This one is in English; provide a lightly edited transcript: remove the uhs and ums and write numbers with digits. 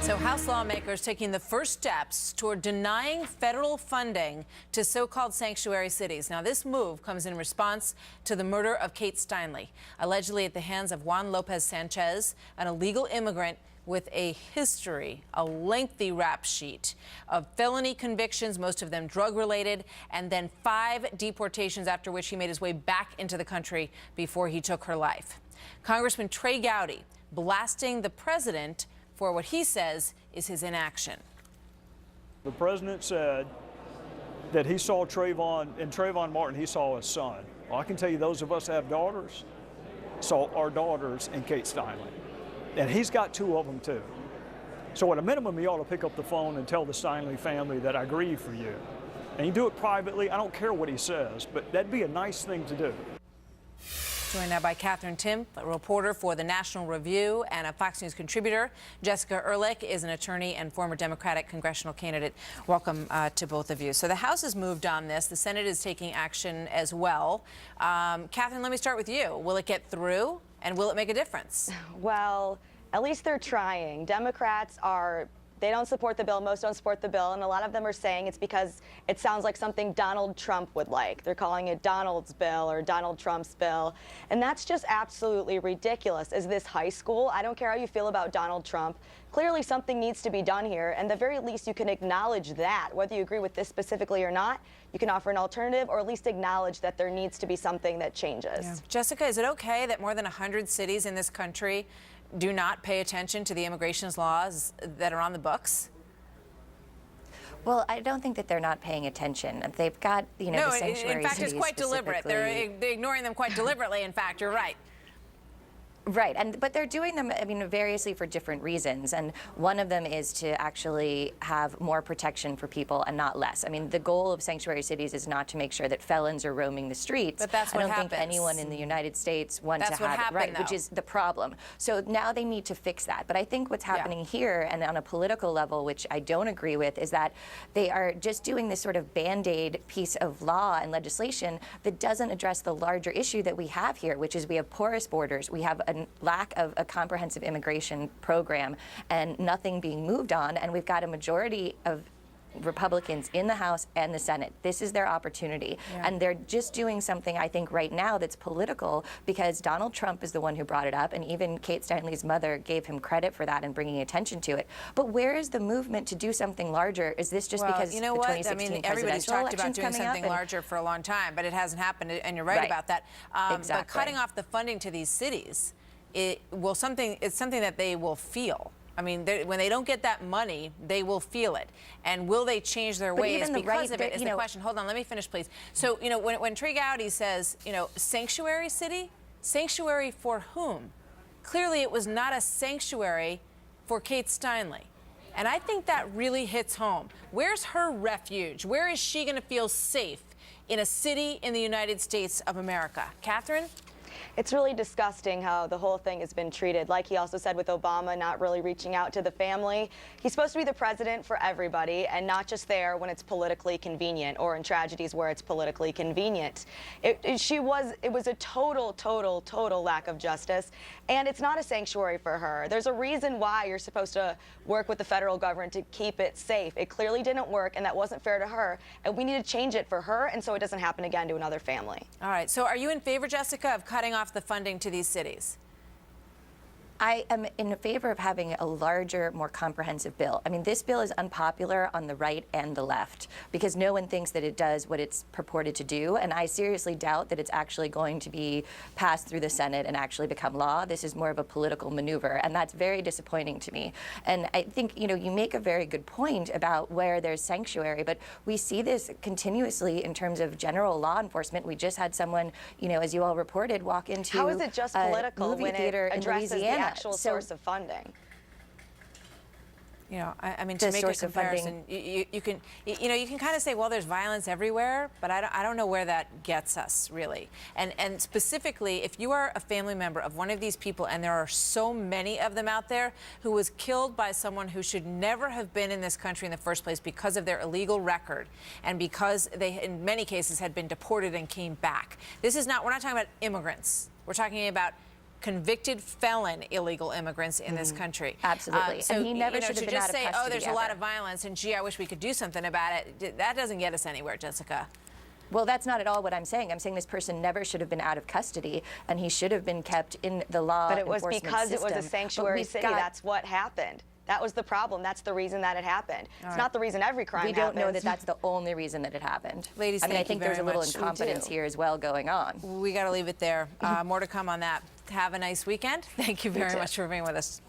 So House lawmakers taking the first steps toward denying federal funding to so-called sanctuary cities. Now, this move comes in response to the murder of Kate Steinle, allegedly at the hands of Juan Lopez Sanchez, an illegal immigrant with a history, a lengthy rap sheet of felony convictions, most of them drug-related, and then 5 deportations, after which he made his way back into the country before he took her life. Congressman Trey Gowdy blasting the president for what he says is his inaction. The president said that he saw Trayvon Martin, he saw his son. Well, I can tell you, those of us that have daughters saw our daughters in Kate Steinle. And he's got 2 of them too. So at a minimum, he ought to pick up the phone and tell the Steinle family that I grieve for you. And you do it privately. I don't care what he says, but that'd be a nice thing to do. Joined now by Katherine Timpf, a reporter for the National Review and a Fox News contributor. Jessica Ehrlich is an attorney and former Democratic congressional candidate. Welcome to both of you. So the House has moved on this. The Senate is taking action as well. Katherine, let me start with you. Will it get through, and will it make a difference? Well, at least they're trying. Democrats they don't support the bill. Most don't support the bill, and a lot of them are saying it's because it sounds like something Donald Trump would like. They're calling it Donald's bill or Donald Trump's bill, and that's just absolutely ridiculous. Is this high school? I don't care how you feel about Donald Trump. Clearly something needs to be done here, and at the very least you can acknowledge that. Whether you agree with this specifically or not, you can offer an alternative or at least acknowledge that there needs to be something that changes. Yeah. Jessica, is it okay that more than 100 cities in this country do not pay attention to the immigration laws that are on the books? Well, I don't think that they're not paying attention. They've got, the sanctuary in fact, it's cities quite deliberate. They're ignoring them quite deliberately, in fact. You're right. Right, but they're doing them, variously for different reasons, and one of them is to actually have more protection for people and not less. The goal of sanctuary cities is not to make sure that felons are roaming the streets. But that's what I don't happens. think anyone in the United States wants to have happened, right, though. which is the problem. So now they need to fix that. But I think what's happening here, and on a political level, which I don't agree with, is that they are just doing this sort of band-aid piece of law and legislation that doesn't address the larger issue that we have here, which is we have porous borders, we have a lack of a comprehensive immigration program and nothing being moved on, and we've got a majority of Republicans in the House and the Senate. This is their opportunity, and they're just doing something, I think, right now that's political, because Donald Trump is the one who brought it up, and even Kate Steinle's mother gave him credit for that and bringing attention to it. But where is the movement to do something larger? Is this just because you know what? 2016 Everybody's talked about doing coming something larger for a long time, but it hasn't happened, and you're right about that. Exactly. But cutting off the funding to these cities, it's something that they will feel. When they don't get that money, they will feel it. And will they change their ways because of it is the question. Hold on, let me finish, please. So, when Trey Gowdy says, sanctuary city, sanctuary for whom? Clearly, it was not a sanctuary for Kate Steinle. And I think that really hits home. Where's her refuge? Where is she going to feel safe in a city in the United States of America? Katherine? It's really disgusting how the whole thing has been treated. Like he also said with Obama not really reaching out to the family. He's supposed to be the president for everybody and not just there when it's politically convenient or in tragedies where it's politically convenient. It was a total lack of justice, and it's not a sanctuary for her. There's a reason why you're supposed to work with the federal government to keep it safe. It clearly didn't work, and that wasn't fair to her, and we need to change it for her and so it doesn't happen again to another family. All right, so are you in favor, Jessica, of cutting off the funding to these cities? I am in favor of having a larger, more comprehensive bill. This bill is unpopular on the right and the left because no one thinks that it does what it's purported to do, and I seriously doubt that it's actually going to be passed through the Senate and actually become law. This is more of a political maneuver, and that's very disappointing to me. And I think, you make a very good point about where there's sanctuary, but we see this continuously in terms of general law enforcement. We just had someone, as you all reported, walk into How is it just political movie when theater it in addresses Louisiana. the actual source of funding? To make a comparison, you can kind of say, well, there's violence everywhere, but I don't know where that gets us, really. And specifically, if you are a family member of one of these people, and there are so many of them out there, who was killed by someone who should never have been in this country in the first place because of their illegal record, and because they, in many cases, had been deported and came back. We're not talking about immigrants. We're talking about convicted felon illegal immigrants in this country. Absolutely. And he never should have been out of to just say, custody oh, there's a lot ever. of violence, and gee, I wish we could do something about it, that doesn't get us anywhere, Jessica. Well, that's not at all what I'm saying. I'm saying this person never should have been out of custody, and he should have been kept in the law But it was enforcement because it was a system. sanctuary city. That's what happened. That was the problem. That's the reason that it happened. It's not the reason every crime We don't happens. know that that's the only reason that it happened. Ladies, I mean, I thank you think there's a very little much. incompetence here as well going on. We got to leave it there. More to come on that. Have a nice weekend. Thank you very too. much for being with us.